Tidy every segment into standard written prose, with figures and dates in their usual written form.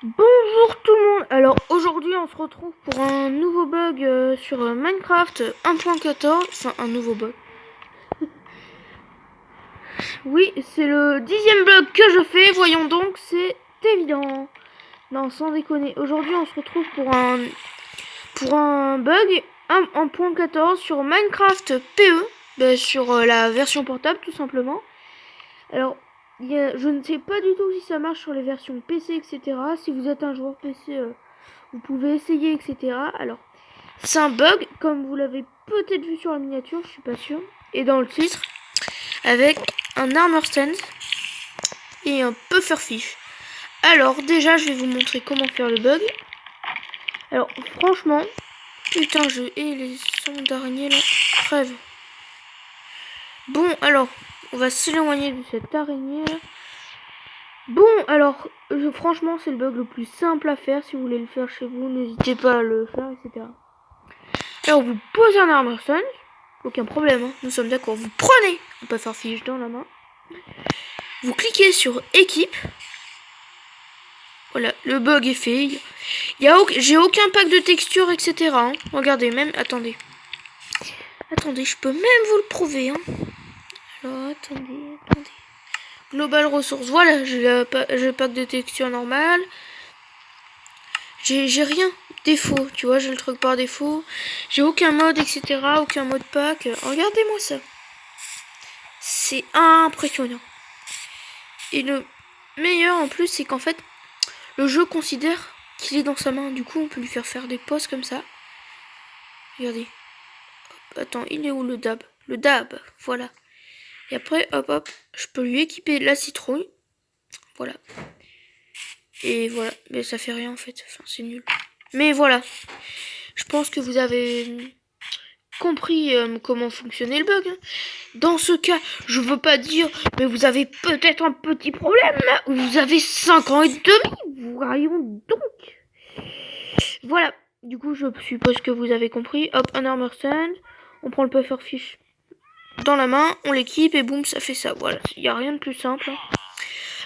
Bonjour tout le monde. Alors aujourd'hui on se retrouve pour un nouveau bug sur Minecraft 1.14. Enfin un nouveau bug. Oui, c'est le 10e bug que je fais. Voyons donc, c'est évident. Non, sans déconner. Aujourd'hui on se retrouve pour un bug 1.14 sur Minecraft PE. Sur la version portable tout simplement. Alors je ne sais pas du tout si ça marche sur les versions PC, etc. Si vous êtes un joueur PC, vous pouvez essayer, etc. Alors, c'est un bug, comme vous l'avez peut-être vu sur la miniature, je suis pas sûre, et dans le titre, avec un armor stand et un pufferfish. Alors, déjà, je vais vous montrer comment faire le bug. Alors, franchement, putain, je hais les sons d'araignée là. Crève. Bon, alors, on va s'éloigner de cette araignée là. Bon, alors, franchement, c'est le bug le plus simple à faire. Si vous voulez le faire chez vous, n'hésitez pas à le faire, etc. Alors, vous posez un armor stand, aucun problème, hein, nous sommes d'accord. Vous prenez un pufferfish dans la main. Vous cliquez sur équipe. Voilà, le bug est fait. J'ai aucun pack de texture, etc. Hein. Regardez, même, attendez. Attendez, je peux même vous le prouver. Hein. Alors, attendez. Global ressources, voilà, j'ai le pack de texture normal. J'ai rien, défaut, tu vois, j'ai le truc par défaut. J'ai aucun mode, etc., aucun mode pack. Regardez-moi ça. C'est impressionnant. Et le meilleur en plus, c'est qu'en fait, le jeu considère qu'il est dans sa main. Du coup, on peut lui faire des poses comme ça. Regardez. Hop, attends, il est où le dab? Le dab, voilà. Et après, hop, je peux lui équiper la citrouille. Voilà. Et voilà, mais ça fait rien en fait, enfin c'est nul. Mais voilà, je pense que vous avez compris comment fonctionnait le bug. Hein. Dans ce cas, je veux pas dire, mais vous avez peut-être un petit problème. Vous avez 5 ans et demi, voyons donc. Voilà, du coup je suppose que vous avez compris. Hop, un armor stand, on prend le pufferfish dans la main, on l'équipe et boum, ça fait ça. Voilà, il n'y a rien de plus simple. Hein.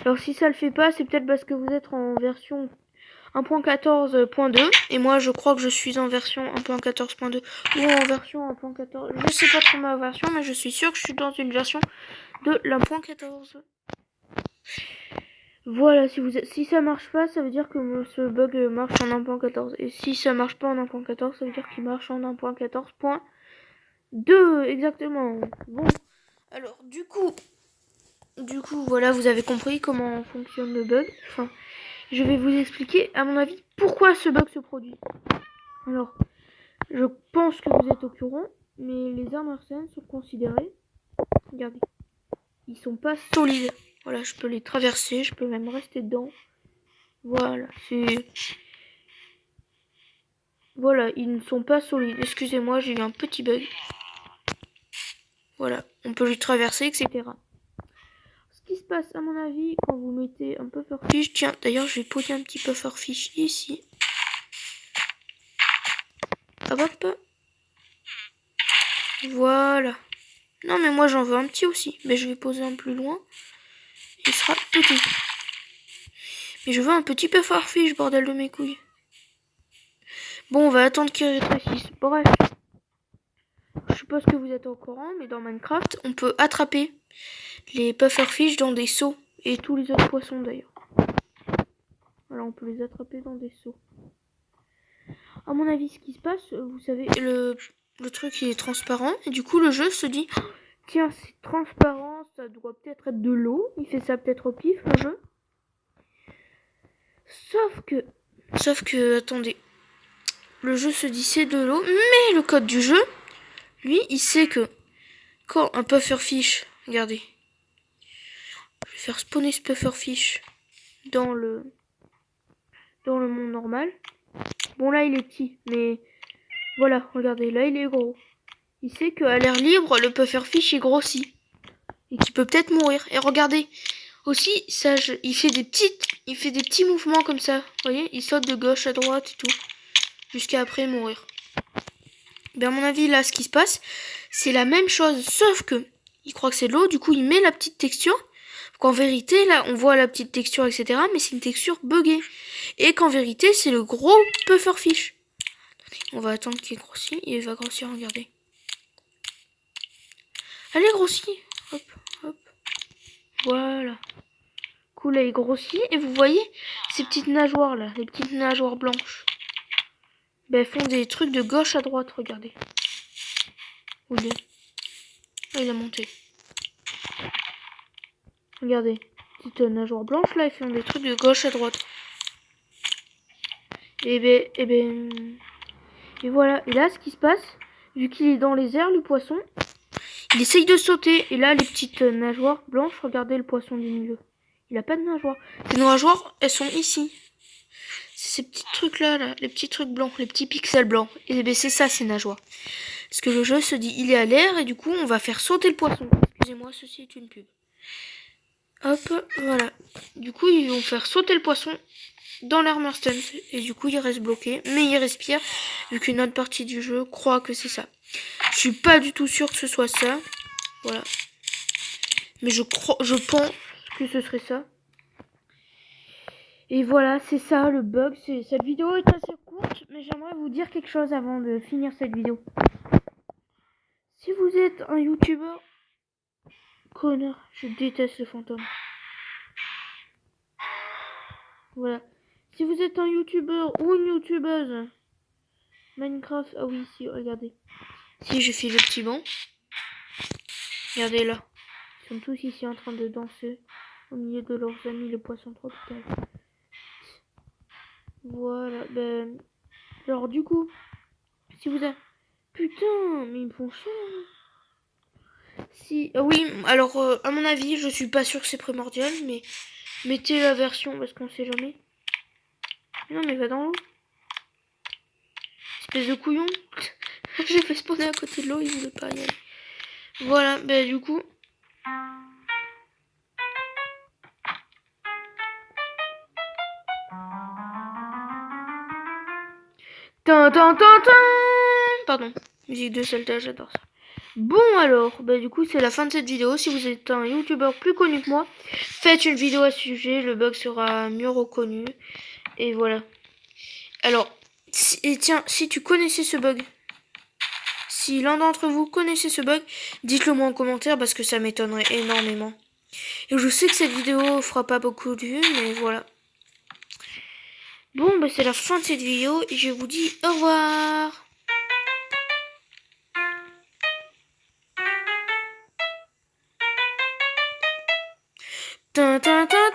Alors si ça le fait pas, c'est peut-être parce que vous êtes en version 1.14.2 et moi je crois que je suis en version 1.14.2 ou en version 1.14. Je sais pas trop ma version, mais je suis sûre que je suis dans une version de l'1.14. Voilà, si ça marche pas, ça veut dire que ce bug marche en 1.14. Et si ça marche pas en 1.14, ça veut dire qu'il marche en 1.14.2 exactement. Bon, alors du coup, voilà, vous avez compris comment fonctionne le bug. Enfin, je vais vous expliquer, à mon avis, pourquoi ce bug se produit. Alors, je pense que vous êtes au courant, mais les armor stands sont considérés. Regardez, ils sont pas solides. Voilà, je peux les traverser, je peux même rester dedans. Voilà, voilà, ils ne sont pas solides. Excusez-moi, j'ai eu un petit bug. Voilà, on peut les traverser, etc. Ce qui se passe, à mon avis, quand vous mettez un pufferfish... Tiens, d'ailleurs, je vais poser un petit pufferfish ici. Hop. Voilà. Non, mais moi, j'en veux un petit aussi. Mais je vais poser un plus loin. Il sera petit. Mais je veux un petit pufferfish, bordel de mes couilles. Bon, on va attendre qu'il rétrécisse. Bref. Je suppose que vous êtes au courant, mais dans Minecraft, on peut attraper les pufferfish dans des seaux. Et tous les autres poissons, d'ailleurs. Voilà, on peut les attraper dans des seaux. À mon avis, ce qui se passe, vous savez, le truc il est transparent. Et du coup, le jeu se dit, tiens, c'est transparent, ça doit peut-être être de l'eau. Il fait ça peut-être au pif, le jeu. Sauf que, attendez. Le jeu se dit c'est de l'eau, mais le code du jeu, lui, il sait que quand un pufferfish, regardez, je vais faire spawner ce pufferfish dans le monde normal. Bon là il est petit, mais voilà, regardez, là il est gros. Il sait qu'à l'air libre, le pufferfish est grossi et qu'il peut peut-être mourir. Et regardez, aussi, il fait des petits mouvements comme ça. Vous voyez, il saute de gauche à droite et tout, jusqu'à après mourir. Ben à mon avis, là, ce qui se passe, c'est la même chose, sauf que il croit que c'est de l'eau, du coup, il met la petite texture. Qu'en vérité, là, on voit la petite texture, etc. Mais c'est une texture buggée. Et qu'en vérité, c'est le gros pufferfish. On va attendre qu'il grossit. Il va grossir, regardez. Allez, grossit. Hop, hop. Voilà. Cool, là, il grossit. Et vous voyez ces petites nageoires, là. Les petites nageoires blanches. Ben, elles font des trucs de gauche à droite, regardez. Où il est? Ah, il a monté. Regardez. Petite nageoire blanche, là, ils font des trucs de gauche à droite. Et voilà. Et là, ce qui se passe, vu qu'il est dans les airs, le poisson, il essaye de sauter. Et là, les petites nageoires blanches, regardez le poisson du milieu. Il a pas de nageoires. Les nageoires, elles sont ici. C'est ces petits trucs-là, là, les petits trucs blancs, les petits pixels blancs. Et ben, c'est ça, ces nageoires. Parce que le jeu se dit, il est à l'air, et du coup, on va faire sauter le poisson. Excusez-moi, ceci est une pub. Hop, voilà. Du coup, ils vont faire sauter le poisson dans l'armor stand. Et du coup, il reste bloqué. Mais il respire, vu qu'une autre partie du jeu croit que c'est ça. Je suis pas du tout sûre que ce soit ça. Voilà. Mais je pense que ce serait ça. Et voilà, c'est ça le bug. Cette vidéo est assez courte, mais j'aimerais vous dire quelque chose avant de finir cette vidéo. Si vous êtes un youtubeur... Connard, je déteste les fantômes. Voilà. Si vous êtes un youtubeur ou une youtubeuse Minecraft... Ah oui, si, regardez. Si, je fais le petit banc. Regardez là. Ils sont tous ici en train de danser au milieu de leurs amis, les poissons tropicaux. Voilà, ben... Alors du coup, si vous avez... Putain, mais ils me font chier. Si, oui, alors à mon avis, je suis pas sûre que c'est primordial, mais mettez la version parce qu'on sait jamais. Non, mais va dans l'eau. Espèce de couillon. J'ai fait spawner à côté de l'eau, il voulait pas y aller. Voilà, ben du coup. Pardon, musique de Zelda, j'adore ça. Bon alors, bah du coup c'est la fin de cette vidéo. Si vous êtes un youtubeur plus connu que moi, faites une vidéo à ce sujet, le bug sera mieux reconnu. Et voilà. Alors, si tu connaissais ce bug, si l'un d'entre vous connaissait ce bug, dites-le moi en commentaire parce que ça m'étonnerait énormément. Et je sais que cette vidéo fera pas beaucoup de vues, mais voilà. Bon, bah c'est la fin de cette vidéo et je vous dis au revoir. Tin, tin, tin.